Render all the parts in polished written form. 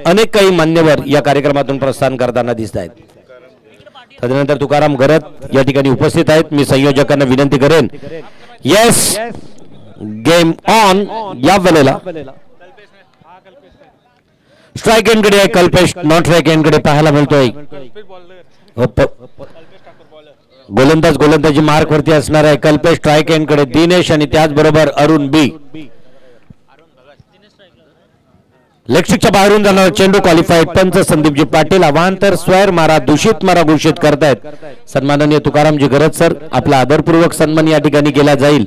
अनेक काही मान्यवर या कार्यक्रमातून प्रस्थान करताना दिसत आहेत. तदनंतर तुकाराम गरत या ठिकाणी उपस्थित आहेत. मी संयोजकांना विनंती करेन, येस गेम ऑन. या वेळेला स्ट्राइक एंडकडे आहे कल्पेश, नॉन स्ट्राइक एंडकडे पाहायला मिळतोय गोलंदाजी मार्क वरती असणार आहे कल्पेश. स्ट्राइक एंडकडे दिनेश आणि त्याचबरोबर अरुण बी. लेगस्टिकच्या बाहेरून जाणार चेंडू क्वालिफाईड. पंच संदीपजी पाटील अवांतर स्क्वेअर मारा, दूषित मारा घोषित करतायत. सन्माननीय तुकारामजी गरज सर, आपला आदरपूर्वक सन्मान या ठिकाणी केला जाईल.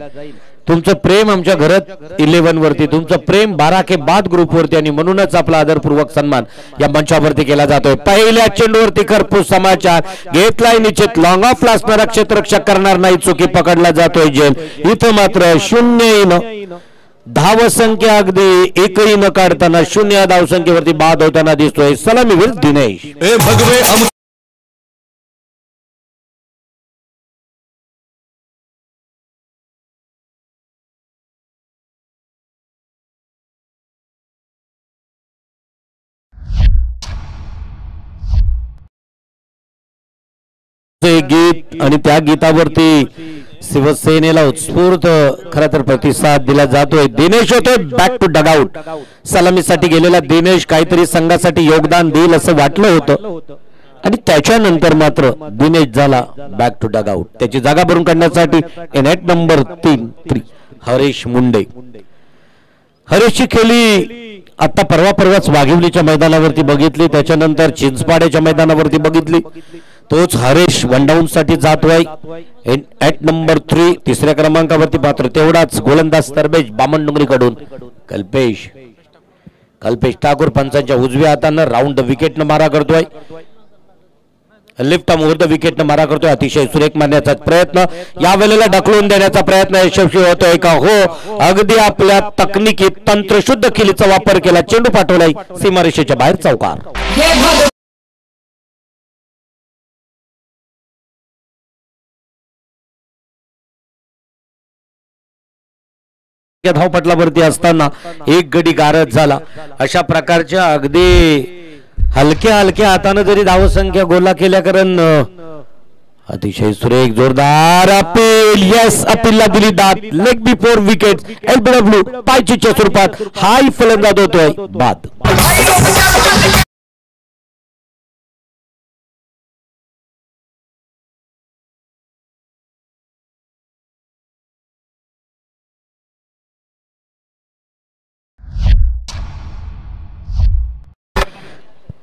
तुमचं प्रेम आमच्या घरात 11 वरती, तुमचं प्रेम 12 के बाद ग्रुप वरती, आणि म्हणूनच आपला आदरपूर्वक सन्मान या मंचावरती केला जातोय. पहिल्या चेंडूवरती खरपूस समाचार घेतलाय निश्चित. लॉंग ऑफ असणारा क्षेत्ररक्षक करणार नाही, चुकी पकडला जातोय जेल. इथं मात्र 0 धावसंख्या अगदी एकही न काढताना 0 धावसंख्येवरती बाद होताना दिसतोय सलामीवीर दिनेश. गीत आणि त्या गीतावरती शिवसेनेला उत्स्फूर्त खरं तर प्रतिसाद दिला जातोय. दिनेश होतोय बॅक टू डगआउट. सलामीसाठी गेलेला दिनेश काहीतरी संघासाठी योगदान देईल असं वाटलं होतं, आणि त्याच्यानंतर मात्र दिनेश झाला बॅक टू डगआउट. त्याची जागा भरून काढण्यासाठी नेट नंबर 3 हरीश मुंडे. हरीशची खेळी आता परवाच वाघिवलीच्या मैदानावरती बघितली, त्याच्यानंतर चिंचपाड्याच्या मैदानावरती बघितली. तोच हरीश वन डाऊन साठी जातोय ॲट नंबर 3 तिसऱ्या क्रमांकावरती. पात्र तेवढाच गोलंदाज तरबेज बामणडोंगरीकडून कल्पेश ठाकूर पंचांच्या उजव्या हातानं राऊंड द विकेटनं मारा करतोय. लेफ्ट आर्म विकेट न मारा करतोय. अतिशय सुरेख मारण्याचा प्रयत्न, या वेळेला ढकलून देण्याचा प्रयत्न यशस्वी होतोय का? हो, अगदी आपल्या तकनिकीत तंत्रशुद्ध खिलीचा वापर केला. चेंडू पाठवलाय सीमारेषेच्या बाहेर चौकार. धावपटलावरती असताना एक गडी गारद झाला. अशा प्रकारच्या अगदी हलक्या हाताने जरी धावसंख्या गोला केल्या, कारण अतिशय सुरेख जोरदार अपील. यस, अपीलला दिली दाद. लेग बिफोर विकेट LBW पायचीच्या स्वरूपात हाय फलंदाज होतोय बाद.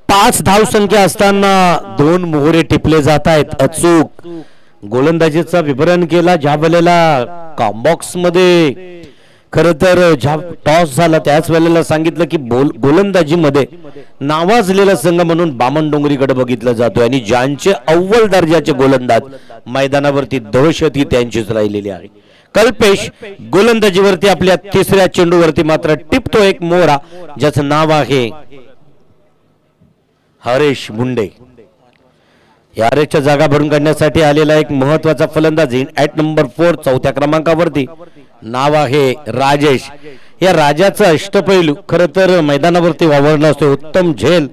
पाच धावसंख्या असताना 2 मोहरे टिपले जात आहेत. अचूक गोलंदाजीचं विवरण केला. ज्या वेळेला कॉम्बॉक्स मध्ये खरं तर ज्या टॉस झाला त्याच वेळेला सांगितलं की गोलंदाजीमध्ये नावाजलेला संघ म्हणून बामणडोंगरीकडे बघितलं जातोय, आणि ज्यांचे अव्वल दर्जाचे गोलंदाज मैदानावरती दहशत ही त्यांचीच राहिलेली आहे. कल्पेश गोलंदाजीवरती आपल्या तिसऱ्या चेंडूवरती मात्र टिपतो एक मोहरा, ज्याचं नाव आहे हरीश मुंडे. या हरीशच्या जागा भरून काढण्यासाठी आलेला एक महत्वाचा फलंदाज ॲट नंबर 4 चौथ्या क्रमांकावरती नाव आहे राजेश. या राजाचा अष्टपैलू खरं तर मैदानावरती वावरला असतो. उत्तम झेल,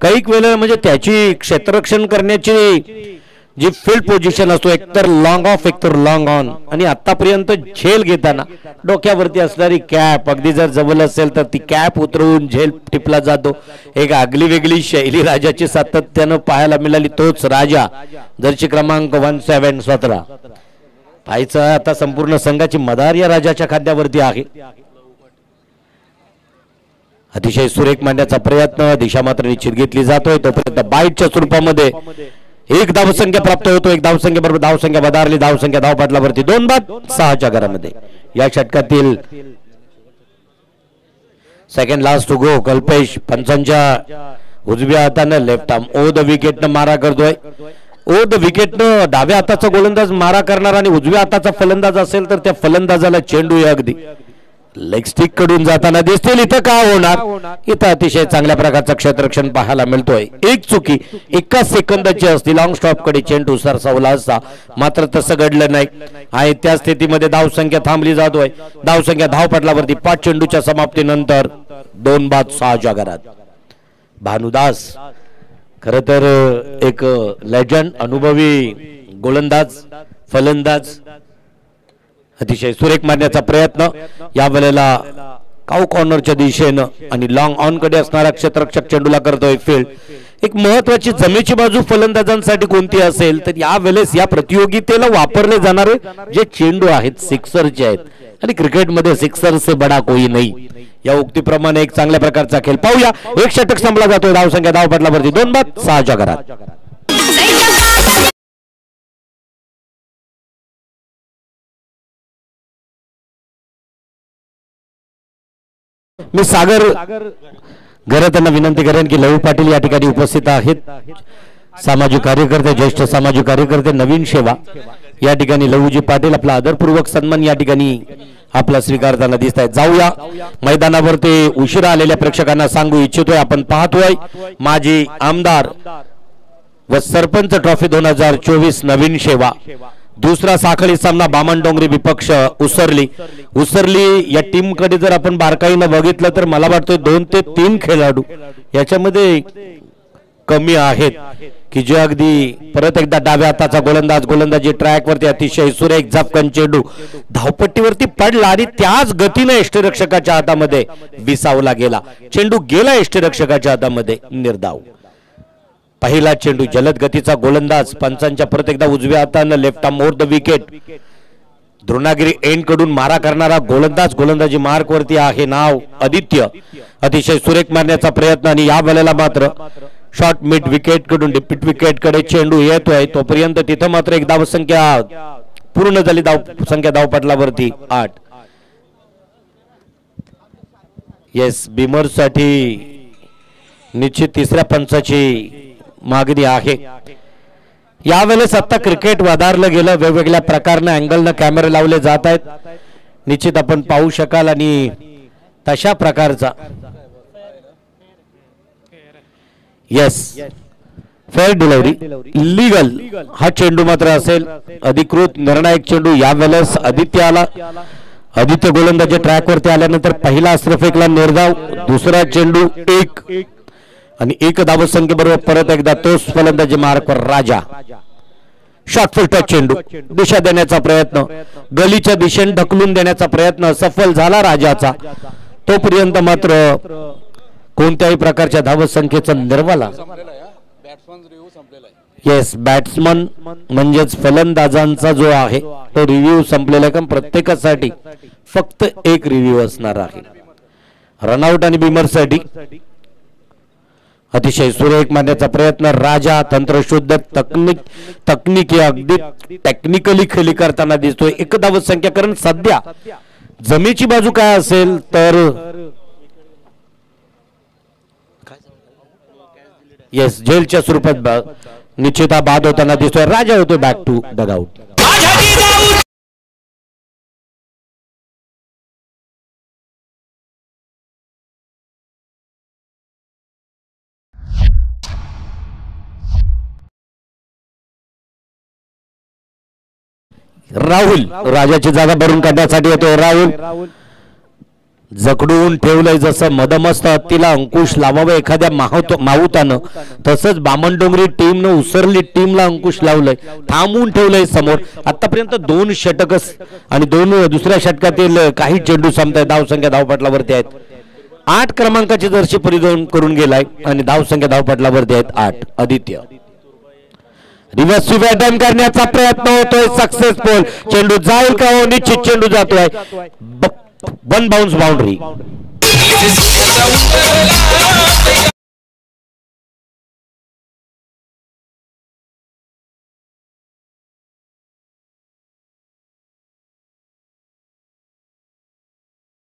काही वेळेला म्हणजे त्याची क्षेत्ररक्षण करण्याची जी फील्ड पोझिशन असतो, एकतर लॉंग ऑफ एकतर लॉंग ऑन, आणि आतापर्यंत झेल घेताना डोक्यावरती असणारी कॅप अगदी जर जवळ असेल तर ती कॅप उतरवून झेल टिपला जातो. एक आगली वेगळी शैली राजाची सातत्यानं पाहायला मिळाली. तोच राजा, जर्सी क्रमांक 1717. पाहायचं आता संपूर्ण संघाची मदार या राजाच्या खांद्यावरती आहे. अतिशय सुरेख मांडण्याचा प्रयत्न, दिशा मात्र निश्चित घेतली जातोय. तोपर्यंत बाईटच्या स्वरूपामध्ये एक धावसंख्या प्राप्त होतो. एक धावसंख्या बरोबर धावसंख्या वधारली. धावसंख्या धावपटलावरती 2 बाद 6च्या घरामध्ये. या षटकातील second last to go. Kalpesh पंचांच्या उजव्या हाताने लेफ्ट आर्म ओ द विकेटनं मारा करतोय. ओ द विकेटनं डाव्या हाताचा गोलंदाज मारा करणार, आणि उजव्या हाताचा फलंदाज असेल तर त्या फलंदाजाला चेंडू अगदी लेग स्टिक कडून जाताना दिसतील. इथं काय होणार? इथं अतिशय चांगल्या प्रकारचं क्षेत्ररक्षण पाहायला मिळतोय. एक चुकी 1 सेकंदाची असती, लॉंग स्टॉप कडे चेंडू सरसावला असता, मात्र तसं घडलं नाही. आहे त्या स्थितीमध्ये धावसंख्या थांबली जातोय. धावसंख्या धावपटलावरती 5 चेंडूच्या समाप्तीनंतर 2 बाद 6च्या घरात. भानुदास खर तर एक लेजंड अनुभवी गोलंदाज फलंदाज अतिशय सुरेख मारण्याचा प्रयत्न या वेळेला काउ कॉर्नरच्या दिशेनं आणि लॉंग ऑन कडे असणारा क्षेत्ररक्षक चेंडूला करतोय फील्ड। एक महत्वाची जमेची बाजू फलंदाजांसाठी कोणती असेल तर या वेळेस या प्रतियोगितेला वापरले जाणारे जे चेंडू आहेत सिक्सरचे आहेत आणि क्रिकेटमध्ये सिक्सर से बडा कोई नाही या उक्तीप्रमाणे एक चांगल्या प्रकारचा खेळ पाहूया। एक षटक संपला जातोय धावसंख्या धावपटलावरती 2 बाद 6 च्या घरात। मी सागर घरात विनंती करेन की लहू पाटील या ठिकाणी उपस्थित आहेत। सामाजिक कार्यकर्ते ज्येष्ठ सामाजिक कार्यकर्ते नवीन सेवा या ठिकाणी लहूजी पाटील आपला आदरपूर्वक सन्मान या ठिकाणी आपला स्वीकारताना दिसत आहेत। जाऊया मैदानावरती उशिरा आलेल्या प्रेक्षकांना सांगू इच्छितोय आपण पाहतोय माजी आमदार व सरपंच ट्रॉफी 2024 नवीन सेवा दुसरा साखळी सामना बामणडोंगरी विपक्ष उसरली या टीम कडे जर आपण बारकाईने बघितलं तर मला वाटतं 2 ते 3 खेळाडू याच्यामध्ये कमी आहेत की जे अगदी परत एकदा डाव्या हाताचा गोलंदाजी ट्रॅक वरती अतिशय सुरेख झपकन चेंडू धावपट्टीवरती पडला आणि त्याच गतीने यष्टिरक्षकाच्या हातामध्ये विसावला गेला। चेंडू गेला यष्टिरक्षकाच्या हातामध्ये निर्धाव। पहिला चेंडू जलद गतीचा गोलंदाज पंचांच्या परत एकदा उजव्या हाताने left arm over the wicket Dronagiri end कडून मारा करणारा गोलंदाजी मार्क वरती आहे नाव आदित्य। अतिशय सुरेख मारण्याचा प्रयत्न आणि या वेळेला मात्र शॉर्ट मिड विकेट कडून डिपीट विकेट कडे चेंडू येतोय तोपर्यंत तिथे मात्र एक धावसंख्या पूर्ण झाली। धावसंख्या धावपटलावरती 8। येस बिमर साठी निश्चित तिसऱ्या पंचाची मागणी आहे। यावेळेस आता क्रिकेट वधारलं गेलं वेगवेगळ्या प्रकारने अँगलने कॅमेरे लावले जात आहेत निश्चित आपण पाहू शकाल आणि तशा प्रकारचा येस फेअर डिलिव्हरी लीगल हा चेंडू मात्र असेल अधिकृत निर्णायक चेंडू यावेळेस आदित्य गोलंदाजी ट्रॅक वरती आल्यानंतर पहिला अस्त्रफेकला निर्धाव दुसरा चेंडू 1 आणि 1 धावसंख्येबरोबर परत एकदा तोच फलंदाजी मार्कवर राजा शॉर्ट फुल टच चेंडू दिशा देण्याचा प्रयत्न गलीच्या दिशेने ढकलून देण्याचा प्रयत्न सफल झाला राजाचा तोपर्यंत मात्र कोणत्याही प्रकारच्या धावसंख्येचा निर्वाला येस बॅट्समन म्हणजेच फलंदाजांचा जो आहे तो रिव्ह्यू संपलेला आहे कारण प्रत्येकासाठी फक्त एक रिव्ह्यू असणार आहे। रनआउट आणि बिमरसाठी अतिशय सुरेख मारण्याचा प्रयत्न राजा तंत्रशुद्ध तकनिकी अगदी टेक्निकली खेळी करताना दिसतोय 1 धावसंख्या कारण सध्या जमेची बाजू काय असेल तर येस जेलच्या स्वरूपात निश्चित बाद होताना दिसतोय राजा होतोय बॅक टू डगआउट। राहुल राजाची जागा भरून काढण्यासाठी येतो। राहुल जखडून ठेवलंय जसं मदमस्त हत्तीला अंकुश लावावं एखाद्या माहुतानं तसंच बामणडोंगरी टीमनं उसरली टीमला अंकुश लावलंय थांबून ठेवलंय समोर। आतापर्यंत 2 षटक आणि 2 दुसऱ्या षटकातील काही चेंडू संपताय धावसंख्या धावपटलावरती आहेत 8 क्रमांकाची जर्सी परिधान करून गेलाय आणि धावसंख्या धावपटलावरती आहेत 8। आदित्य रिव्हर्स स्वीप अटेम्प्ट करण्याचा प्रयत्न होतोय सक्सेसफुल चेंडू जाईल का हो निश्चित चेंडू जातोय 1 बाउंस बाउंड्री।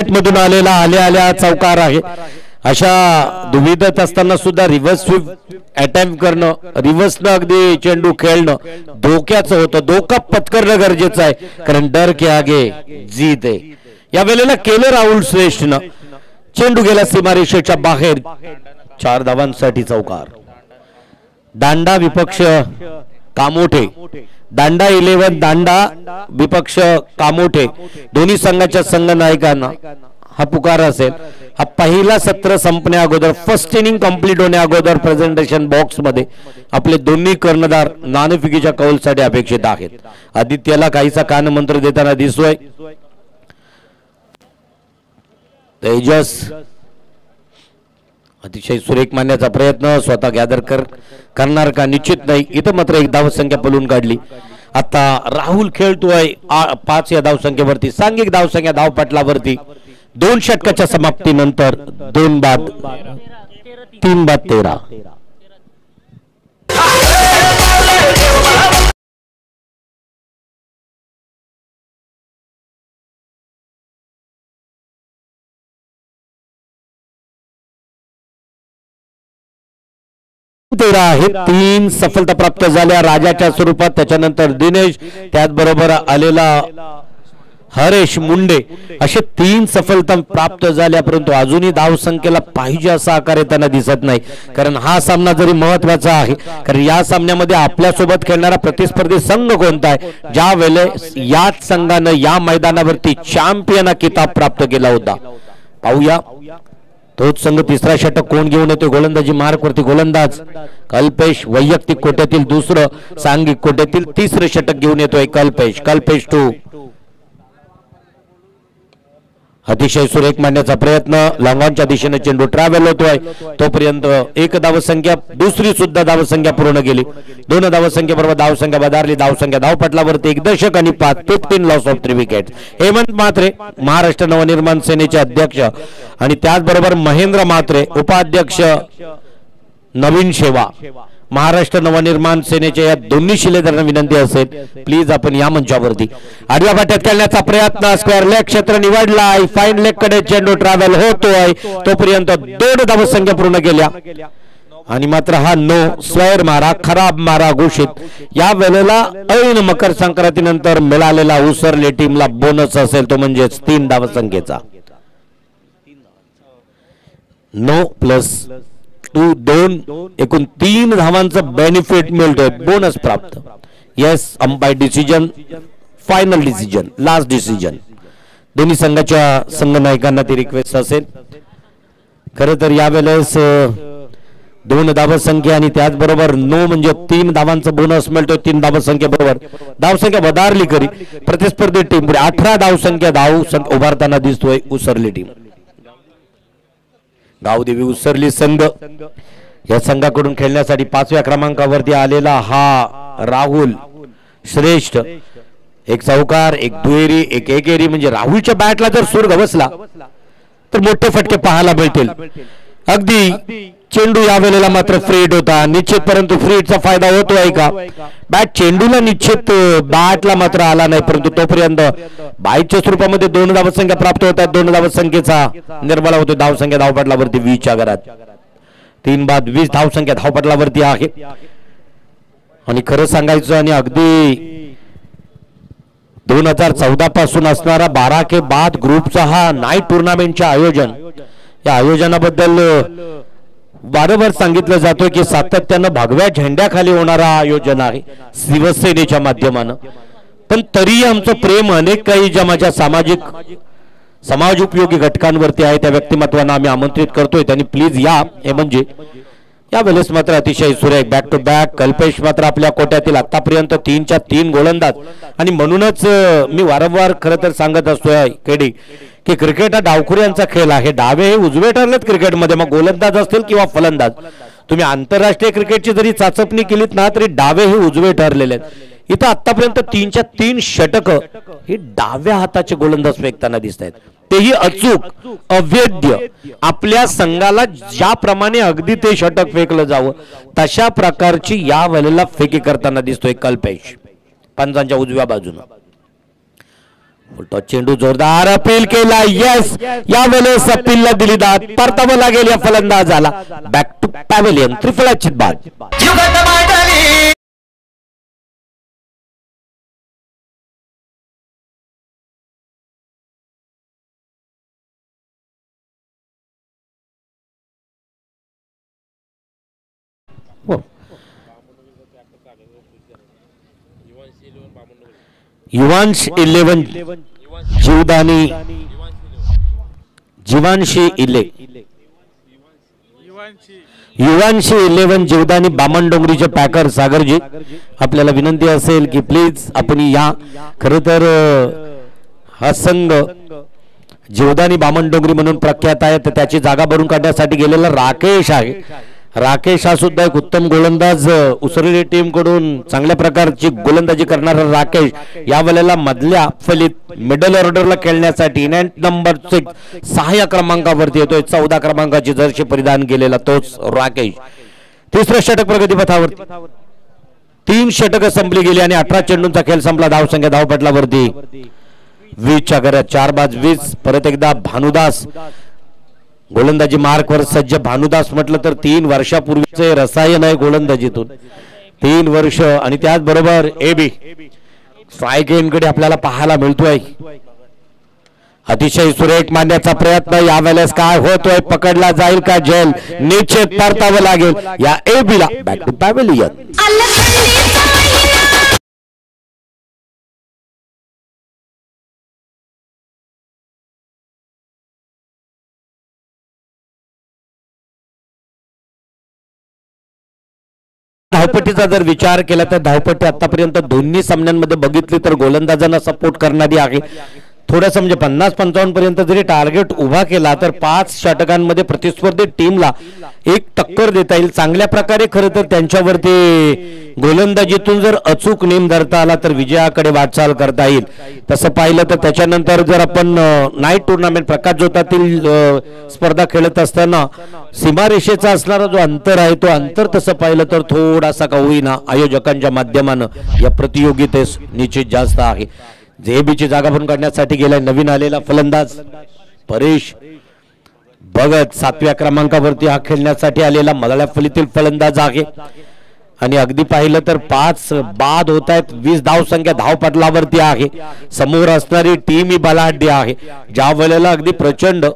मधून आल्या चौकार आहे अशा दुविधेत असताना सुद्धा रिव्हर्स स्वीप अटेम्प्ट करणं रिव्हर्सनं अगदी चेंडू खेळणं धोक्याचं होतं धोका पत्करणं गरजेचं आहे कारण डर के आगे जीत आहे। या वेळेला केलं राहुल श्रेष्ठनं चेंडू गेला सीमारेषेच्या बाहेर 4 धावांसाठी चौकार। दांडा विपक्ष कामोठे दांडा 11 दांडा विपक्ष कामोठे दोन्ही संघाच्या संघनायकांना हा पुकार असेल हा पहिला सत्र संपण्या अगोदर फर्स्ट इनिंग कंप्लीट होण्या अगोदर प्रेझेंटेशन बॉक्स मध्ये आपले दोन्ही कर्णधार नाणेफेकीच्या कौलसाठी अपेक्षित आहेत. आदित्यला काहीसा कान मंत्र देताना दिसतोय. तेजस अतिशय सुरेख मारण्याचा प्रयत्न स्वतः गॅदर करणार का निश्चित नाही. इथं मात्र एक धावसंख्या पळून काढली. आता राहुल खेळतोय 5 या धावसंख्येवरती. सांघिक धावसंख्या धावपटलावरती 2 षटकाच्या समाप्तीनंतर 2 बाद 3 बाद 13. हे 3 सफलता प्राप्त झाल्या राजाच्या स्वरूपात. त्याच्यानंतर दिनेश, त्याचबरोबर आलेला हरेश मुंडे, असे 3 सफलता प्राप्त झाल्या. परंतु अजूनही धावसंख्येला पाहिजे असा आकार येताना दिसत नाही. कारण हा सामना जरी महत्वाचा आहे, कारण या सामन्यामध्ये आपल्यासोबत खेळणारा प्रतिस्पर्धी संघ कोणता आहे, ज्या वेळेस याच संघानं या मैदानावरती चॅम्पियन किताब प्राप्त केला होता. पाहूया तोच संघ तिसरा षटक कोण घेऊन येतो. गोलंदाजी मार्क वरती गोलंदाज कल्पेश, वैयक्तिक कोट्यातील दुसरं, सांघिक कोट्यातील तिसरं षटक घेऊन येतोय कल्पेश 2. अतिशय सुरेख मारण्याचा प्रयत्न, लॉंगॉनच्या दिशेने चेंडू ट्रॅव्हल होतोय. तोपर्यंत 1 धावसंख्या, दुसरी सुद्धा धावसंख्या पूर्ण केली. 2 धावसंख्येबरोबर धावसंख्या बदलली. धावसंख्या धावपटलावरती 1 दशक आणि 15 loss of 3 wicket. Hemant Mhatre Maharashtra Navnirman सेनेचे अध्यक्ष आणि त्याचबरोबर महेंद्र म्हात्रे उपाध्यक्ष नवीन सेवा महाराष्ट्र नवनिर्माण सेनेच्या या दोन्ही शिलेदारांना विनंती असेल, प्लीज आपण या मंचावरती. आडव्या फाट्यात खेळण्याचा प्रयत्न, स्क्वेअर लेग क्षेत्र निवडलाय. फाईन लेग कडे चेंडू ट्रॅव्हल होतोय. तोपर्यंत 2 धावसंख्या पूर्ण केल्या आणि मात्र हा नो स्क्वेअर मारा, खराब मारा घोषित. या वेळेला ऐन मकर संक्रांतीनंतर मिळालेला उसरले टीमला बोनस असेल, तो म्हणजेच 3 धावसंख्येचा. नो प्लस 2 एकूण 3 धावांचं बेनिफिट मिळतोय, बोनस प्राप्त. Yes, umpire decision, final decision, last decision. दोन्ही संघाच्या संघनायकांना ती रिक्वेस्ट असेल. खरं तर यावेळेस 2 धावसंख्या आणि त्याचबरोबर नो म्हणजे 3 धावांचं बोनस मिळतोय. 3 धावसंख्येबरोबर धावसंख्या बदलली करी प्रतिस्पर्धी टीम पुढे 18 धावसंख्या उभारताना दिसतोय उसरली टीम. गावदेवी उसरली संघ या संघाकडून खेळण्यासाठी 5व्या क्रमांकावरती आलेला हा राहुल श्रेष्ठ. 1 चौकार, 1 दुहेरी, 1 एकेरी. म्हणजे राहुलच्या बॅटला जर सूर गवसला तर मोठे फटके पाहायला मिळतील. अगदी चेंडू या वेळेला मात्र फ्रीट होता निश्चित, परंतु फ्रीटचा फायदा होतोय का? बॅट चेंडूला निश्चित, बॅटला मात्र आला नाही. परंतु तोपर्यंत बाईच्या स्वरूपामध्ये 2 धावसंख्या प्राप्त होतात. 2 धावसंख्येचा निर्मला होतो. धावसंख्या धावपटलावरती 20च्या घरात. 3 बाद 20 धावसंख्या धावपटलावरती आहे. आणि खरं सांगायचं आणि अगदी 2014 पासून असणारा 12 के बाद ग्रुपचा हा नाईट टुर्नामेंटचे आयोजन, या आयोजनाबद्दल वारंवार सांगितलं जातं की सातत्यानं भगव्या झेंड्याखाली होणारा आयोजन आहे शिवसेनेच्या माध्यमानं. पण तरी आमचं प्रेम अनेक काही ज्या माझ्या समाज उपयोगी घटकांवरती आहे त्या व्यक्तिमत्वांना आम्ही आमंत्रित करतोय. त्यांनी प्लीज या. हे म्हणजे या वेळेस मात्र अतिशय सुरेख बॅक टू बॅक. कल्पेश मात्र आपल्या कोट्यातील आतापर्यंत 3च्या 3 गोलंदाज. आणि म्हणूनच मी वारंवार खरं तर सांगत असतोय केडी की क्रिकेट हा डावखुऱ्यांचा खेळ आहे. डावे हे उजवे ठरलेत क्रिकेटमध्ये, मग गोलंदाज असतील किंवा फलंदाज. तुम्ही आंतरराष्ट्रीय क्रिकेटची जरी चाचपणी केलीत ना तरी डावे हे उजवे ठरलेले आहेत. इथं आतापर्यंत 3च्या 3 षटक हे डाव्या हाताचे गोलंदाज फेकताना दिसत आहेत, तेही अचूक, अवैध. आपल्या संघाला ज्याप्रमाणे अगदी ते षटक फेकलं जावं तशा प्रकारची या वेळेला फेकी करताना दिसतोय कल्पेश पंचांच्या उजव्या बाजूने. चेंडू जोरदार अपील केला. येस, या वेळेस अपीलला दिली दाद. परतावं लागेल या फलंदाजाला. बॅक टू पॅव्हेलियन, त्रिफळाचित बाद. युवांश 11 जीवदानी जीवांशी इले युवांशी 11 जीवदानी बामणडोंगरीचे पॅकर सागरजी आपल्याला विनंती असेल की प्लीज आपण या खरं तर हा संघ जीवदानी बामणडोंगरी म्हणून प्रख्यात आहे तर त्याची जागा भरून काढण्यासाठी गेलेला राकेश आहे राकेश हा सुद्धा एक उत्तम गोलंदाज उसरली टीम कडून चांगल्या प्रकारची गोलंदाजी करणारा राकेश या वेळेला मधल्या फलीत मिडल ऑर्डरला खेळण्यासाठी नंबर 6 6 क्रमांकावरती येतोय 14 क्रमांकाची जर्सी परिधान केलेला तोच राकेश तिसरं षटक प्रगतीपथावरती 3 षटक संपली गेली आणि 18 चेंडूंचा खेळ संपला धावसंख्या धावपटलावरती 20च्या घरात 4 बाद 20 परत एकदा भानुदास गोलंदाजी मार्कवर सज्ज भानुदास म्हटलं तर 3 वर्षापूर्वीचे रसायन आहे गोलंदाजीतून 3 वर्ष आणि त्याचबरोबर एबी स्ट्राईक एंडकडे आपल्याला पाहायला मिळतोय अतिशय सुरेख मारण्याचा प्रयत्न यावेळेस काय होतोय पकडला जाईल का जेल निश्चित परतावं लागेल या एबीला बॅक टू पॅव्हेलियन धावपट्टीचा जर विचार केला तर धावपट्टी आतापर्यंत दोन्ही सामन्यांमध्ये बघितली तर गोलंदाजांना सपोर्ट करणारी आहे थोडंसं म्हणजे 50-55 पर्यंत जरी टार्गेट उभा केला तर 5 षटकांमध्ये प्रतिस्पर्धी टीमला एक टक्कर देता येईल चांगल्या प्रकारे खरं तर त्यांच्यावरती गोलंदाजीतून जर अचूक नेम धरता आला तर विजयाकडे वाटचाल करता येईल तसं पाहिलं तर त्याच्यानंतर जर आपण नाईट टुर्नामेंट प्रकाश जोतातील स्पर्धा खेळत असताना सीमारेषेचा असणारा जो अंतर आहे तो अंतर तसं पाहिलं तर थोडासा का होईना आयोजकांच्या माध्यमानं या प्रतियोगितेस निश्चित जास्त आहे जेबीची जागा भरून काढण्यासाठी गेलाय नवीन आलेला फलंदाज परेश भगत 7व्या क्रमांकावरती हा खेळण्यासाठी आलेला मधल्या फलीतील फलंदाज आहे आणि अगदी पाहिलं तर 5 बाद होत आहेत 20 धावसंख्या धावपटलावरती आहे समोर असणारी टीम ही बलाढ्य आहे ज्या वेळेला अगदी प्रचंड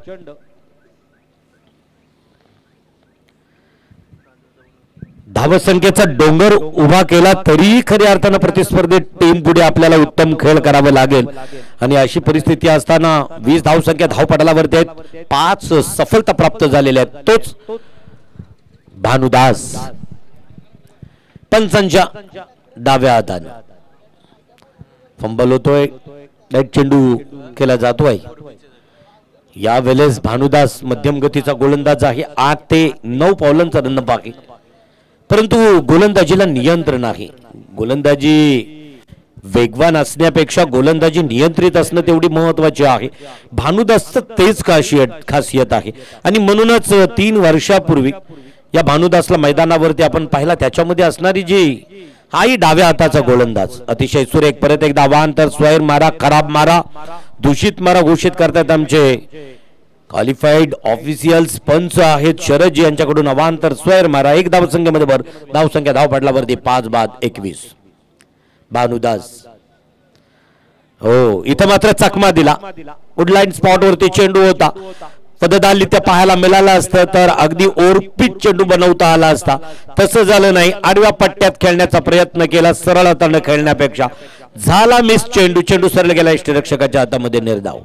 धावसंख्येचा डोंगर उभा केला तरीही खऱ्या अर्थानं प्रतिस्पर्धी टीम पुढे आपल्याला उत्तम खेळ करावा लागेल आणि अशी परिस्थिती असताना 20 धावसंख्या धावपटलावरती आहेत 5 सफलता प्राप्त झालेल्या आहेत तोच भानुदास पंचांच्या डाव्या हाताने फंबल होतोय एक चेंडू केला जातोय या वेळेस भानुदास मध्यम गतीचा गोलंदाज आहे 8 ते 9 पावलांचा रन बाकी परंतु गोलंदाजीला नियंत्रण आहे गोलंदाजी वेगवान असण्यापेक्षा गोलंदाजी नियंत्रित असणं तेवढी महत्वाची आहे भानुदासचं तेच खासियत आहे आणि म्हणूनच 3 वर्षापूर्वी या भानुदासला मैदानावरती आपण पाहिला त्याच्यामध्ये असणारी जी हाही डाव्या हाताचा गोलंदाज अतिशय सुरेख परत एकदा आव्हान तर स्वैर मारा खराब मारा दूषित मारा घोषित करतात आमचे क्वालिफाईड ऑफिशियल्स पंच आहेत शरदजी यांच्याकडून अवांतर स्वैर मारा एक धावसंख्येमध्ये भर धावसंख्या धावपटलावरती 5 बाद 21 भानुदास हो इथं मात्र चकमा दिला वुडलाईन स्पॉट वरती चेंडू होता पददालित्य पाहायला मिळाला असतं तर अगदी ओरपीट चेंडू बनवता आला असता तसं झालं नाही आडव्या पट्ट्यात खेळण्याचा प्रयत्न केला सरळ हाताने खेळण्यापेक्षा झाला मिस चेंडू सरळ गेला यष्टिरक्षकाच्या हातामध्ये निर्धाव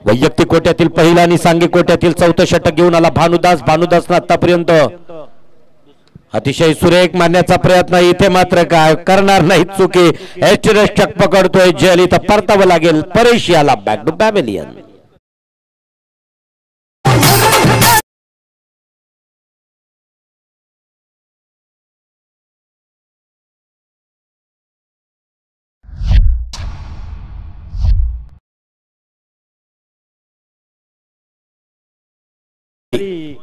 वैयक्तिक कोट्यातील पहिला आणि सांघिक कोट्यातील 4थं षटक घेऊन आला भानुदासनं आतापर्यंत अतिशय सुरेख मारण्याचा प्रयत्न इथे मात्र काय करणार नाही चुकी यष्टिरक्षक पकडतोय जेल इथं परतावं लागेल परेश याला बॅक टू पॅव्हेलियन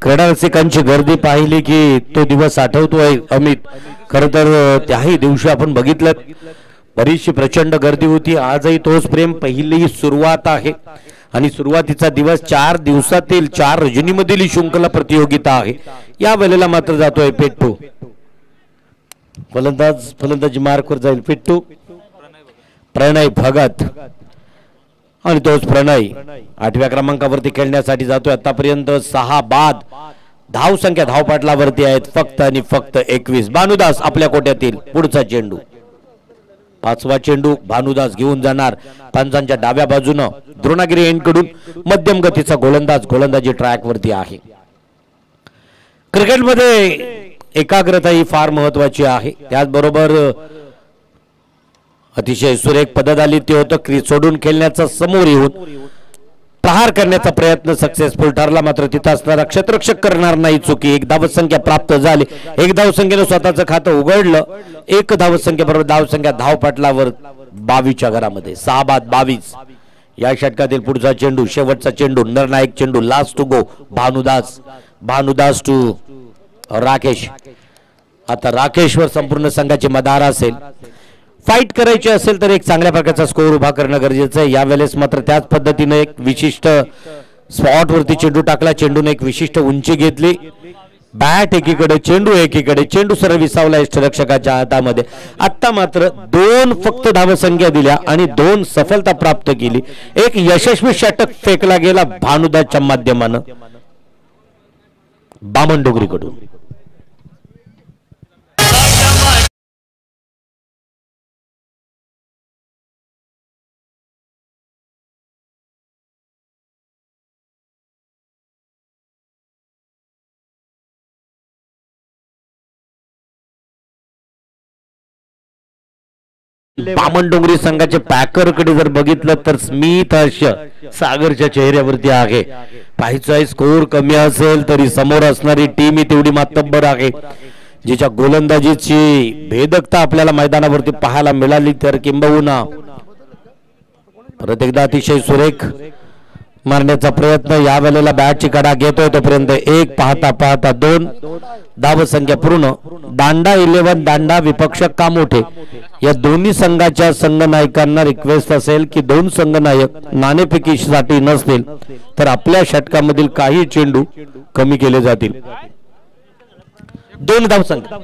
क्रीडा रसिकांची गर्दी पाहिली की तो दिवस आठवतोय अमित खर तर त्याही दिवशी आपण बघितलं बरीचशी प्रचंड गर्दी होती आजही तोच प्रेम पहिली सुरुवात आहे आणि सुरुवातीचा दिवस 4 दिवसातील 4 रजनीमधील ही शृंखला प्रतियोगिता आहे या वेळेला मात्र जातोय पेट्टू फलंदाजी मार्कवर जाईल पेट्टू प्रणय भगत आणि तोच प्रणय 8व्या क्रमांकावरती खेळण्यासाठी जातोय आतापर्यंत 6 बाद धावसंख्या धावपटलावरती आहेत फक्त आणि फक्त 21 भानुदास आपल्या कोट्यातील पुढचा चेंडू पाचवा चेंडू भानुदास घेऊन जाणार पंचांच्या डाव्या बाजूनं द्रोणागिरी एंड कडून मध्यम गतीचा गोलंदाज गोलंदाजी ट्रॅक वरती आहे. क्रिकेटमध्ये एकाग्रता ही फार महत्वाची आहे. त्याचबरोबर अतिशय सुरेख पद्धत आली ते होतं सोडून खेळण्याचा समोर येऊन प्रहार करण्याचा प्रयत्न सक्सेसफुल ठरला. मात्र तिथं असणारा क्षेत्ररक्षक करणार नाही चुकी. एक धावसंख्या प्राप्त झाली. एक धावसंख्येनं स्वतःचं खातं उघडलं. एक धावसंख्येबरोबर धावसंख्या धावपटलावर 22च्या घरामध्ये 6 बाद 22. या षटकातील पुढचा चेंडू शेवटचा चेंडू निर्णायक चेंडू last to go Bhanudas to Rakesh. आता राकेशवर संपूर्ण संघाची मदार असेल. फाईट करायची असेल तर एक चांगल्या प्रकारचा स्कोअर उभा करणं गरजेचं आहे. यावेळेस मात्र त्याच पद्धतीने एक विशिष्ट स्पॉट वरती चेंडू टाकला. चेंडूने एक विशिष्ट उंची घेतली. बॅट एकीकडे चेंडू एकीकडे. चेंडू सरळ विसावला यष्टिरक्षकाच्या हातामध्ये. आता मात्र 2 फक्त धावसंख्या दिल्या आणि 2 सफलता प्राप्त केली. एक यशस्वी षटक फेकला गेला भानुदासच्या माध्यमानं बामणडोंगरीकडून. बामणडोंगरी संघाचे पॅकरकडे जर बघितलं तर स्मित हर्ष सागरच्या चेहऱ्यावरती आहे. पाहायचं स्कोर कमी असेल तरी समोर असणारी टीम ही तेवढी मातब्बर आहे. जिच्या गोलंदाजीची भेदकता आपल्याला मैदानावरती पाहायला मिळाली. तर किंबहुना परत एकदा अतिशय सुरेख मारण्याचा प्रयत्न. या वेळेला बॅटची कडा घेतोय तोपर्यंत 1 पाहता पाहता 2 धावसंख्या पूर्ण. दांडा 11 दांडा विपक्ष कामोठे या दोन्ही संघाच्या संघनायकांना रिक्वेस्ट असेल की 2 संघनायक नाणेफेकीसाठी नसतील तर आपल्या षटकामधील काही चेंडू कमी केले जातील. 2 धावसंख्या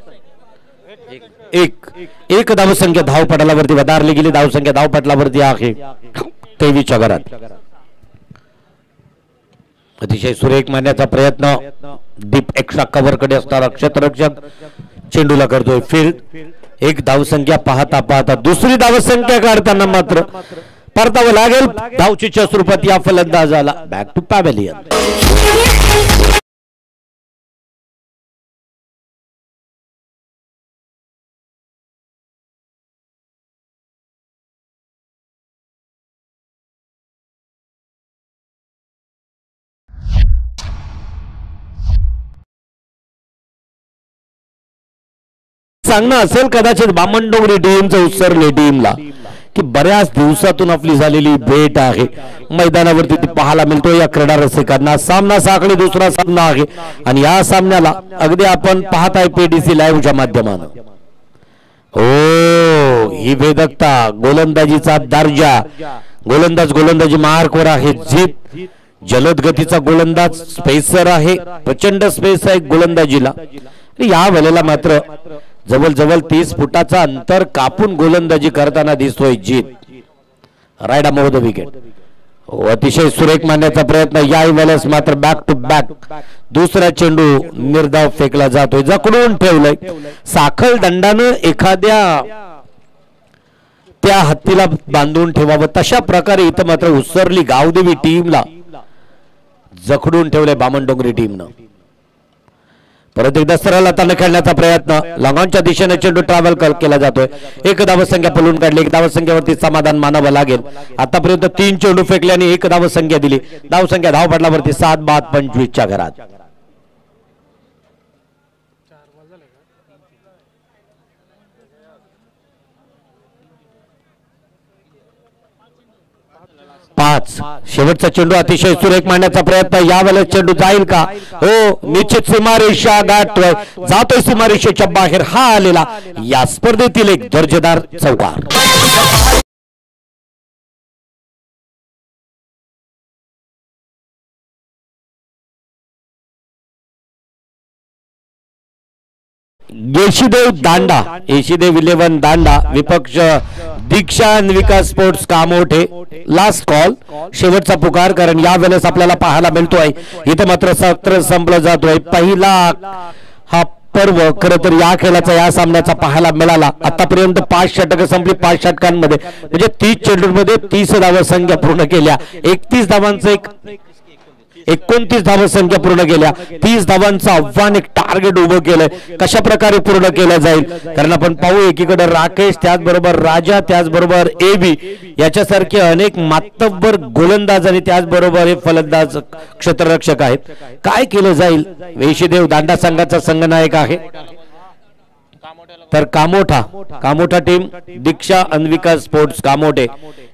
एक धावसंख्या धावपटलावरती वधारली गेली. धावसंख्या धावपटलावरती आहे 23च्या घरात. अतिशय सुरेख मारण्याचा प्रयत्न. डीप एक्स्ट्रा कव्हर कडे असणारा क्षेत्ररक्षक चेंडूला करतोय फील्ड. 1 धावसंख्या पाहता पाहता दुसरी धावसंख्या काढताना मात्र परतावं लागेल धावचीच्या स्वरूपात या फलंदाजाला. Back to pavilion. सांगणं असेल कदाचित बामणडोंगरी टीमचं उत्सरले टीमला की बऱ्याच दिवसातून आपली झालेली भेट आहे. मैदानावरती ती पाहायला मिळतो या क्रीडा रसिकांना. सामना साखळी दुसरा सामना आहे आणि या सामन्याला अगदी आपण पाहताय पीडीसी लाईव्हच्या माध्यमानं. ही भेदकता गोलंदाजीचा दर्जा. गोलंदाजी मार्कवर आहे. जीत जलद गतीचा गोलंदाज स्पेसर आहे. प्रचंड स्पेस आहे गोलंदाजीला. या वेळेला मात्र जवळ 30 फुटाचा अंतर कापून गोलंदाजी करताना दिसतोय Jeet. Right arm over the wicket. अतिशय सुरेख मारण्याचा प्रयत्न. या वेळेस मात्र बॅक टू बॅक दुसरा चेंडू निर्धाव फेकला जातोय. जकडून ठेवलंय. साखळ दंडानं एखाद्या त्या हत्तीला बांधून ठेवावं तशा प्रकारे इथं मात्र उत्सरली गावदेवी टीमला जखडून ठेवलंय बामणडोंगरी टीमनं. परत एकदा सरळ हाताने खेळण्याचा प्रयत्न. लॉंगॉनच्या दिशेने चेंडू ट्रॅव्हल केला जातोय. 1 धावसंख्या पळून काढली. 1 धावसंख्येवरती समाधान मानावं लागेल. आतापर्यंत 3 चेंडू फेकले आणि 1 धावसंख्या दिली. धावसंख्या धावपटलावरती 7 बाद 25च्या घरात. शेवटचा चेंडू अतिशय सुरेख मारण्याचा प्रयत्न. यावेळेस चेंडू जाईल का? हो, निश्चित सीमारेषा गाठतोय. जातोय सीमारेषेच्या बाहेर. हा आलेला या स्पर्धेतील एक दर्जेदार चौकार. येशीदेव दांडा, येशीदेव 11 दांडा विपक्ष दीक्षा विकास स्पोर्ट्स कामोठे. लास्ट कॉल, शेवटचा पुकार. कारण या वेळेस आपल्याला पाहायला मिळतोय इथं मात्र सत्र संपलं जातोय. पहिला हा पर्व खरं तर या खेळाचा या सामन्याचा पाहायला मिळाला. आतापर्यंत 5 षटकं संपली 5 षटकांमध्ये, म्हणजे 30 चेंडूंमध्ये 30 धावसंख्या पूर्ण केल्या. 31 धावांचं 29 धावसंख्या पूर्ण केल्या. 30 धावांचं आव्हान एक टार्गेट उभं केलंय. कशा प्रकारे पूर्ण केलं जाईल, कारण आपण पाहू एकीकडे राकेश, त्याचबरोबर राजा, त्याचबरोबर एबी याच्यासारखे अनेक मातब्बर गोलंदाज आणि त्याचबरोबर हे फलंदाज क्षेत्ररक्षक आहेत. काय केलं जाईल? वेशीदेव दांडा संघाचा संघनायक आहे, तर कामोठा टीम दीक्षा अन्विका स्पोर्ट्स कामोठे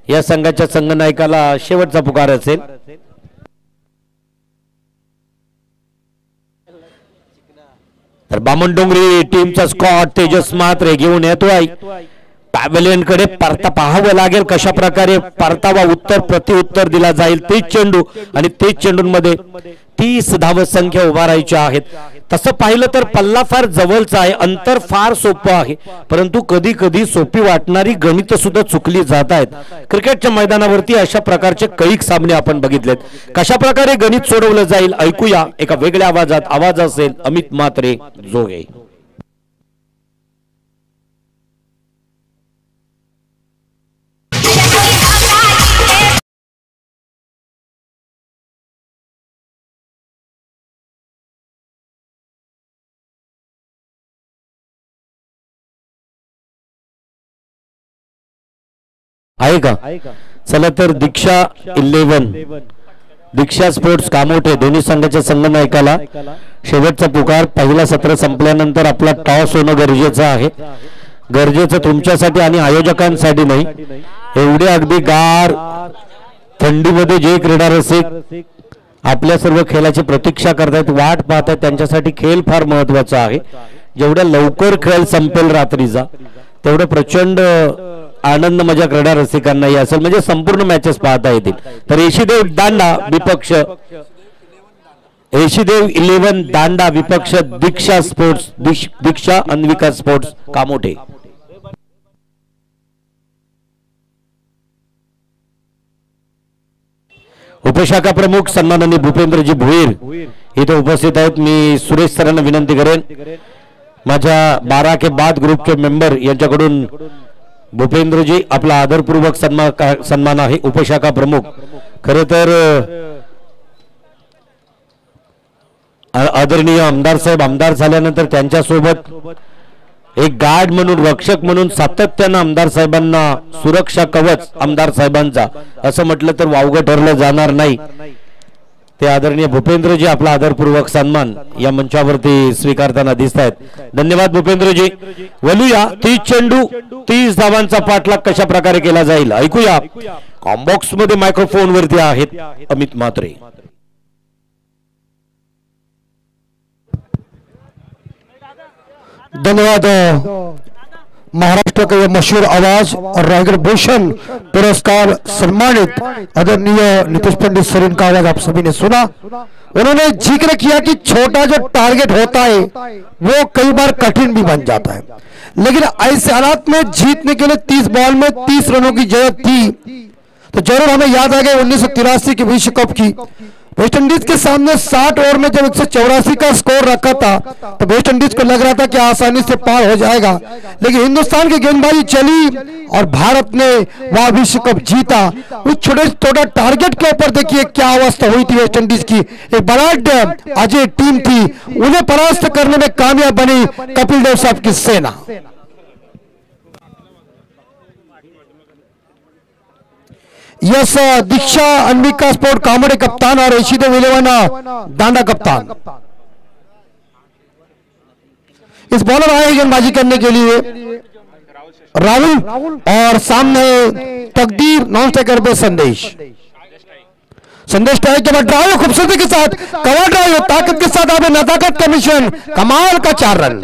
या संघाच्या संघनायकाला शेवटचा पुकार असेल. तर बामणडोंगरी टीमचा स्क्वॉड तेजस मात्रे घेऊन येतोय. पॅव्हेलियन कडे परता पाहावं लागेल कशा प्रकारे परतावा उत्तर प्रत्युत्तर दिला जाईल. 30 चेंडू आणि 30 चेंडूंमध्ये 30 धावसंख्या उभारायच्या आहेत. तसं पाहिलं तर पल्ला फार जवळचा आहे, अंतर फार सोपं आहे, परंतु कधी कधी सोपी वाटणारी गणित सुद्धा चुकली जात आहेत. क्रिकेटच्या मैदानावरती अशा प्रकारचे कैक सामने आपण बघितलेत. कशा प्रकारे गणित सोडवलं जाईल ऐकूया एका वेगळ्या आवाजात. आवाज असेल अमित म्हात्रे जोगे. आहे का? चला तर दीक्षा 11 दीक्षा स्पोर्ट्स कामोठे दोन्ही संघाच्या संघनायकाला शेवटचा पुकार. पहिला सत्र संपल्यानंतर आपला टॉस होणं गरजेचं आहे. गरजेचं तुमच्यासाठी आणि आयोजकांसाठी नाही. एवढे अगदी गार थंडीमध्ये जे क्रीडा रसिक आपल्या सर्व खेळाची प्रतीक्षा करतायत, वाट पाहतायत, त्यांच्यासाठी खेळ फार महत्वाचा आहे. जेवढ्या लवकर खेळ संपेल रात्रीचा तेवढं प्रचंड आनंद माझ्या क्रीडा रसिकांनाही असेल, म्हणजे संपूर्ण मॅचेस पाहता येतील. तर येशीदेव दांडा विपक्ष येशीदेव 11 दांडा विपक्ष दीक्षा स्पोर्ट्स दीक्षा अन्विका स्पोर्ट्स कामोठे. उपशाखा प्रमुख सन्माननीय भूपेंद्रजी भोईर इथे उपस्थित आहेत. मी सुरेश सरांना विनंती करेन माझ्या 12 के बाद ग्रुपचे मेंबर यांच्याकडून भूपेंद्रजी आपला आदरपूर्वक सन्मान आहे. उपशाखा प्रमुख खरे तर आदरणीय आमदार साहेब आमदार झाल्यानंतर त्यांच्यासोबत एक गार्ड म्हणून रक्षक म्हणून सातत्यानं आमदार साहेबांना सुरक्षा कवच आमदार साहेबांचा असं म्हटलं तर वावगं ठरलं जाणार नाही. ते आदरणीय भूपेंद्रजी आपला आदरपूर्वक सन्मान या मंचावरती स्वीकारताना दिसत आहेत. धन्यवाद भूपेंद्रजी. वलूया 30 चेंडू 30 धावांचा पाठलाग कशा प्रकारे केला जाईल ऐकूया. कॉम्बॉक्स मध्ये मायक्रोफोन वरती आहेत अमित म्हात्रे. धन्यवाद. महाराष्ट्र का ये मशहूर आवाज और रायगढ़ भूषण पुरस्कार सम्मानित आदरणीय नीतीश पंडित सर, इनका आवाज आप सभी ने सुना. उन्होंने जिक्र किया कि छोटा जो टारगेट होता है वो कई बार कठिन भी बन जाता है, लेकिन ऐसे हालात में जीतने के लिए 30 बॉल में 30 रनों की जरूरत थी. तो जरूर हमें याद आ गया 1983 के विश्व कप की वेस्ट इंडीज के सामने 60 ओवर में जब 184 का स्कोर रखा था तो वेस्ट इंडीज को लग रहा था कि आसानी से पार हो जाएगा, लेकिन हिंदुस्तान की गेंदबाजी चली और भारत ने वह विश्व कप जीता. उस छोटा टारगेट के ऊपर देखिए क्या अवस्था हुई थी वेस्ट इंडीज की. एक बड़ा अजय टीम थी, उन्हें परास्त करने में कामयाब बनी कपिल देव साहब की सेना. यस दीक्षा अन्विका स्पोर्ट कामोठे कप्तान और येशीदेव 11 दांडा कप्तान. इस बॉलर आए गेंदबाजी करने के लिए राहुल और सामने तकदीर नॉन स्ट्राइकर पे संदेश टाइप जब ड्राइव खूबसूरती के साथ कवर ड्राइव ताकत के साथ आगे नजाकत का मिशन कमाल का 4 रन.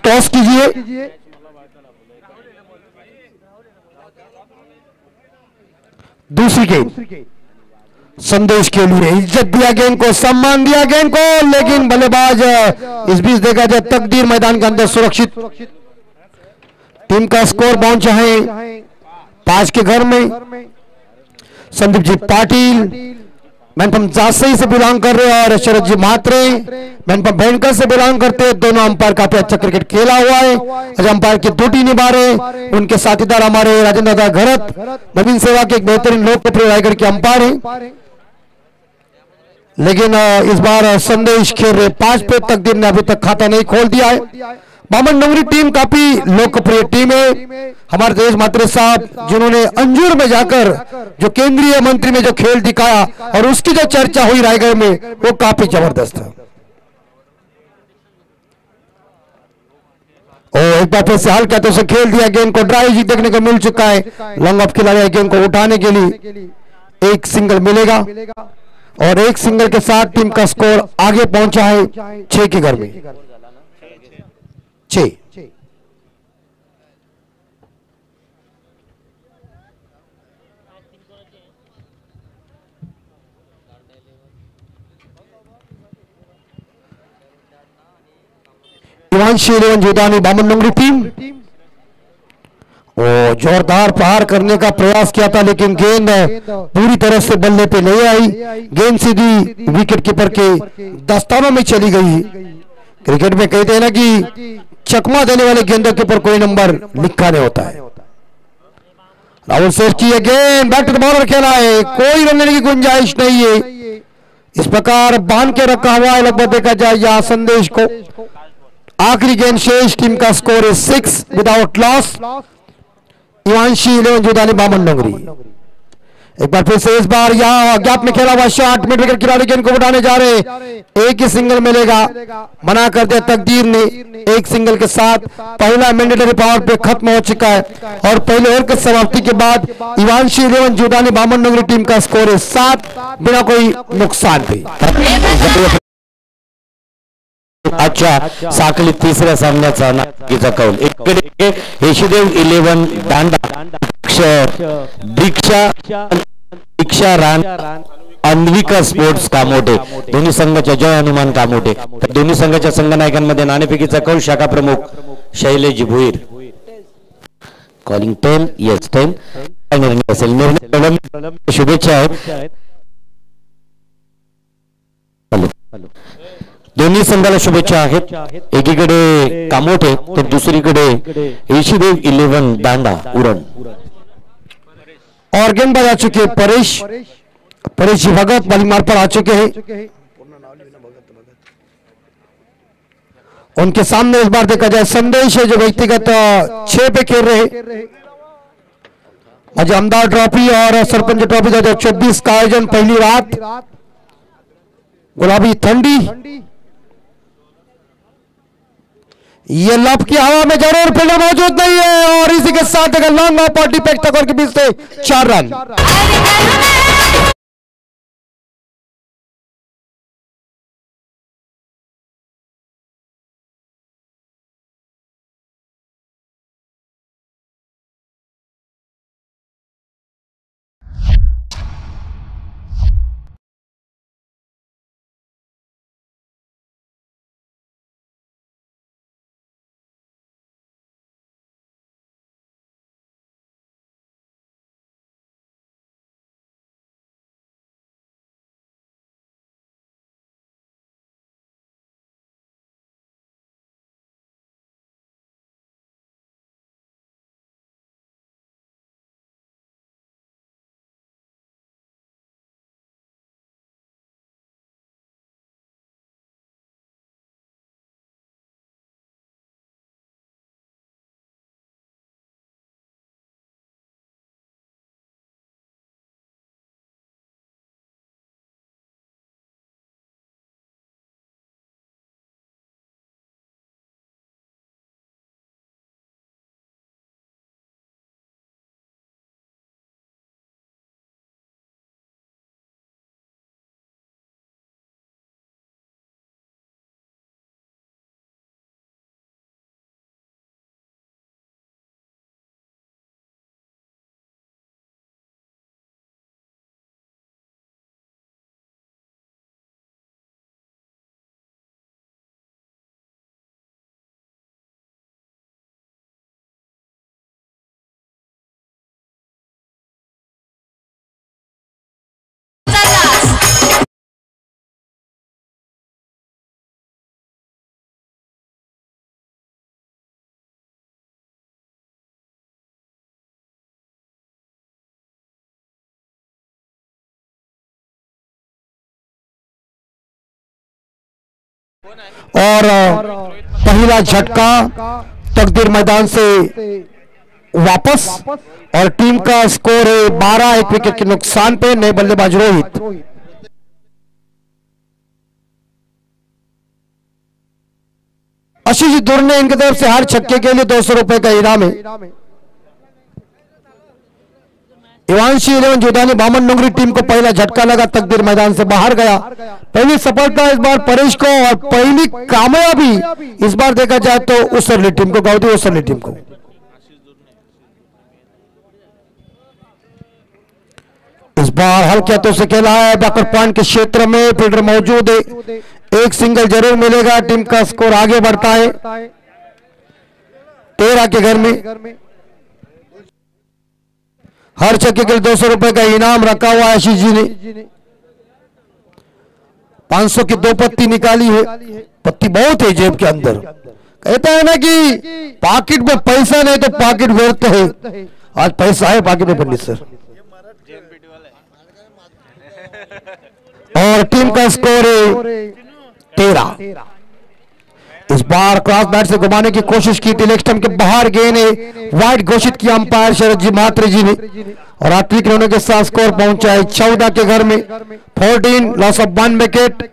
टॉस कीजिए. दूसरी गेंद संदेश के लिए इज्जत दिया गेंद को, सम्मान दिया गेंद को, लेकिन बल्लेबाज इस बीच देखा जाए तकदीर मैदान के अंदर सुरक्षित टीम का स्कोर पहुंचा है 5 के घर में। संदीप जी पाटिल मैनपम जासई से बिलोंग कर रहे और शरद जी मात्रे मैनपम बैंकर से बिलोंग करते हैं। दोनों अंपायर काफी अच्छा क्रिकेट खेला हुआ है, आज अंपायर की ड्यूटी निभा रहे। उनके साथीदार हमारे राजेंद्र दादा घरत नवीन सेवा के एक बेहतरीन लोकप्रिय रायगढ़ के अंपायर हैं। लेकिन इस बार संदेश खेल रहे 5 पे तकदीर ने अभी तक खाता नहीं खोल दिया है। बामन डोंगरी टीम काफी लोकप्रिय टीम है। हमारे देश मात्रे साहब जिन्होंने अंजूर में जाकर जो केंद्रीय मंत्री में जो खेल दिखाया और उसकी जो चर्चा हुई रायगढ़ में वो काफी जबरदस्त है। और एक बार फिर से हल्का तो से खेल दिया, गेंद को ड्राइव जी देखने को मिल चुका है। लॉन्ग ऑफ खिलाड़ी गेंद को उठाने के लिए एक सिंगल मिलेगा और एक सिंगल के साथ टीम का स्कोर आगे पहुंचा है 6 के घर में 6। इवांशी 11 जुदानी बामन डोंगरी टीम वो जोरदार प्रहार करने का प्रयास किया था, लेकिन गेंद पूरी तरह से बल्ले पे नहीं आई। गेंद सीधी विकेट कीपर के दस्तानों में चली गई। क्रिकेट में कहते हैं ना कि चकमा देने वाले गेंदों के ऊपर कोई नंबर लिखा नहीं होता है। राहुल सेठ की यह गेंद बैक टू द बॉलर खेला है, कोई रन लेने की गुंजाइश नहीं है। इस प्रकार बांध के रखा हुआ है। लगभग देखा जाए या संदेश को आखिरी गेंद शेष। टीम का स्कोर है 6 विदाउट लॉस। इवांशी 11 जुदानी बामन डोंगरी। एक बार फिर से इस बार यहाँ गैप में खेला हुआ शॉट, मिड विकेट खिलाड़ी गेंद को उठाने जा रहे, एक ही सिंगल मिलेगा। मना कर दिया तकदीर ने। एक सिंगल के साथ पहला मैंडेटरी पावर पे खत्म हो चुका है और पहले ओवर की समाप्ति के बाद इवांशी 11 जुदानी बामन डोंगरी टीम का स्कोर है 7 बिना कोई नुकसान भी। अच्छा साखळी तिसऱ्या सामन्याचा नाकीचा कौल। इकडे यशदेव 11 दांडा दीक्षा रान अन्विका स्पोर्ट्स कामोठे दोन्ही संघाच्या जय हनुमान कामोठे। तर दोन्ही संघाच्या संघनायकांमध्ये नाणेफेकीचा कौल शाखा प्रमुख शैलेश भुईर। कॉलिंग 10 येस 10 निर्णय असेल। निर्णय शुभेच्छा आहेत दोन्ही संघाला शुभेच्छा आहेत। एकीकडे कामोठे तर दुसरीकडे यशदेव 11 दांडा उरण। और गेंदबाज आ चुके परेश जी भगत बॉलिंग मार्ग पर आ चुके हैं। उनके सामने इस बार देखा जाए संदेश है जो व्यक्तिगत 6 पे खेल रहे। आज अहमदाबाद ट्रॉफी और सरपंच ट्रॉफी 2024 का आयोजन पहली रात गुलाबी ठंडी ये लब की हवा में जरूर फील्डर मौजूद नहीं है और इसी के साथ लॉन्ग ऑफ पार्टी पैक तक के बीच से 4 रन। और पहला झटका तकदीर मैदान से वापस और टीम का स्कोर है 12, 1 विकेट के नुकसान पे। नए बल्लेबाज रोहित। आशीष दुर्ने इनकी तरफ से हर छक्के के लिए 200 रुपए का इनाम है। इवांशी 11 जोधानी बामन नोंगरी टीम को पहला झटका लगा, तकदीर मैदान से बाहर गया। पहली सफलता इस बार परेश को और पहली कामयाबी इस बार देखा जाए तो उसरली टीम को, गाउदी उसरली टीम को। इस बार हल्के हाथों से खेला है, बैकर पॉइंट के क्षेत्र में फील्डर मौजूद है, एक सिंगल जरूर मिलेगा। टीम का स्कोर आगे बढ़ता है 13 के घर में। हर छक्के के लिए 200 रुपए का इनाम रखा हुआ है। आशीष जी ने 500 की 2 पत्ती निकाली है। पत्ती बहुत है जेब के अंदर। कहता है ना कि पॉकेट में पैसा नहीं तो पॉकेट व्यर्थ है। आज पैसा है पॉकेट में पंडित सर। और टीम का स्कोर है 13। इस बार क्रॉस बैट से घुमाने की कोशिश की थी, लेग स्टंप के बाहर गेंद है, वाइड घोषित किया अंपायर शरद जी महात्रे जी ने। और आखिरी रनों के साथ स्कोर पहुंचा है 14 के घर में। 14 लॉस ऑफ 1 विकेट।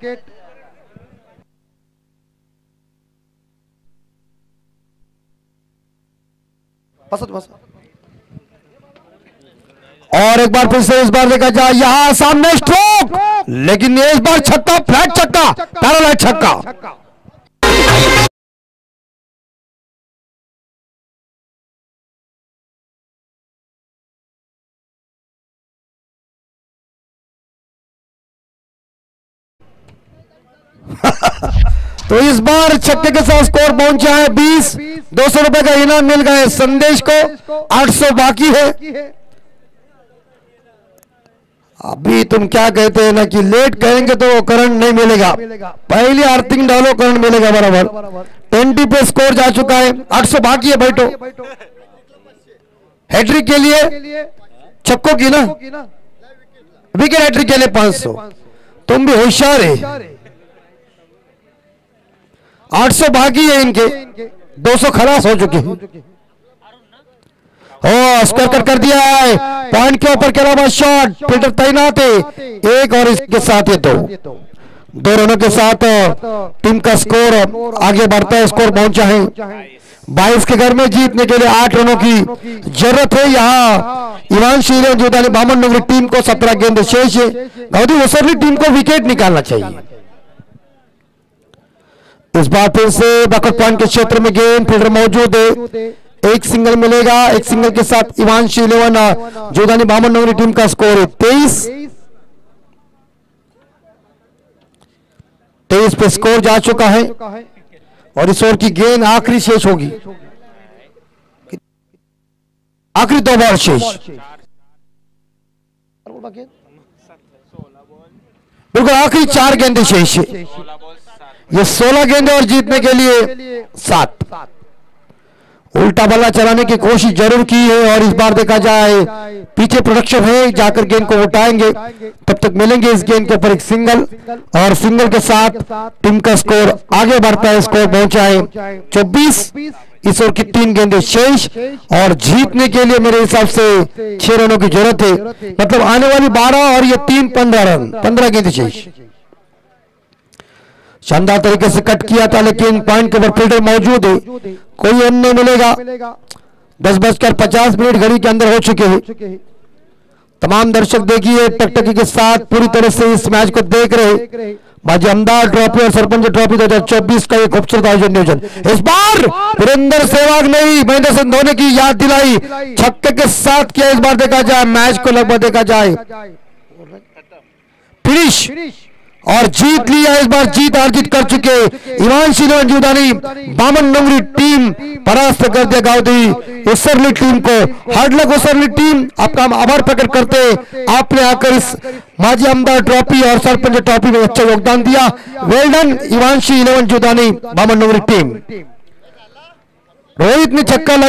और एक बार फिर से इस बार देखा जाए यहां सामने स्ट्रोक, लेकिन इस बार छक्का, फ्लैट छक्का, पैरालाइट छक्का। तो इस बार छक्के के साथ स्कोर पहुंचा है 20। 200 रुपए का इनाम मिल गए संदेश को। 800 बाकी है। अभी तुम क्या कहते हैं ना कि लेट कहेंगे तो करंट नहीं मिलेगा, पहली अर्थिंग डालो करंट मिलेगा बराबर। 20 पे स्कोर जा चुका है, 800 बाकी है। बैठो हैट्रिक के लिए छक्कों की ना, विकेट हैट्रिक के लिए 500। तुम भी होशियार है। 800 बाकी है इनके, 200 खलास हो चुके हैं। स्कोर कर दिया है, पॉइंट के ऊपर खेला हुआ शॉट, फील्डर तैनात है। एक और इसके साथ ये 2 रनों के साथ टीम का स्कोर आगे बढ़ता है। स्कोर पहुंचा है 22 के घर में। जीतने के लिए 8 रनों की जरूरत है। यहाँ इवांशी जोधानी बामन नोंगरी टीम को 17 गेंद शेष है। गाउदी उसरली टीम को विकेट निकालना चाहिए। इस बार फिर से बैकर पॉइंट के क्षेत्र में गेंद, फील्डर मौजूद है, एक सिंगल मिलेगा। एक सिंगल के साथ इवांशी 11 जोधानी बामन नोंगरी टीम का स्कोर है 23 पे स्कोर जा चुका है। और इस ओवर की गेंद आखिरी शेष होगी, आखिरी 2 बॉल शेष। बिल्कुल आखिरी 4 गेंदें शेष है। ये 16 गेंदें और जीतने के लिए 7। उल्टा बल्ला चलाने की कोशिश जरूर की है। और इस बार देखा जाए पीछे प्रोडक्शन है, जाकर गेंद को उठाएंगे। तब तक मिलेंगे इस गेंद के ऊपर एक सिंगल, और सिंगल के साथ टीम का स्कोर आगे बढ़ता है। स्कोर पहुंचा है 24। इस ओवर की 3 गेंदें शेष। और जीतने के लिए मेरे हिसाब से 6 रनों की जरूरत है। मतलब आने वाली 12 और ये 3 15 रन, 15 गेंदें शेष। शानदार तरीके से कट किया था, लेकिन पॉइंट के ऊपर फील्डर मौजूद है, कोई रन नहीं मिलेगा। 10:50 घड़ी के अंदर हो चुके हैं। तमाम दर्शक देखिए टकटकी के साथ पूरी तरह से इस मैच को देख रहे। बाजी अमदार ट्रॉफी और सरपंच ट्रॉफी 2024 का ये खूबसूरत आयोजन। इस बार वीरेंद्र सहवाग ने महेंद्र सिंह धोनी की याद दिलाई, छक्के के साथ किया। इस बार देखा जाए मैच को लगभग देखा जाए फिनिश और जीत लिया। इस बार जीत अर्जित कर चुके इवांशी जोधानी बामन नोंगरी टीम परास्त कर दिया गाउदी उसरली टीम को। हार्ड लक उसरली टीम, आपका हम आभार प्रकट करते हैं। आपने आकर इस माजी आमदार ट्रॉफी और सरपंच ट्रॉफी में अच्छा योगदान दिया। वेल डन इवांशी 11 जोधानी बामन नोंगरी टीम। रोहित ने छक्का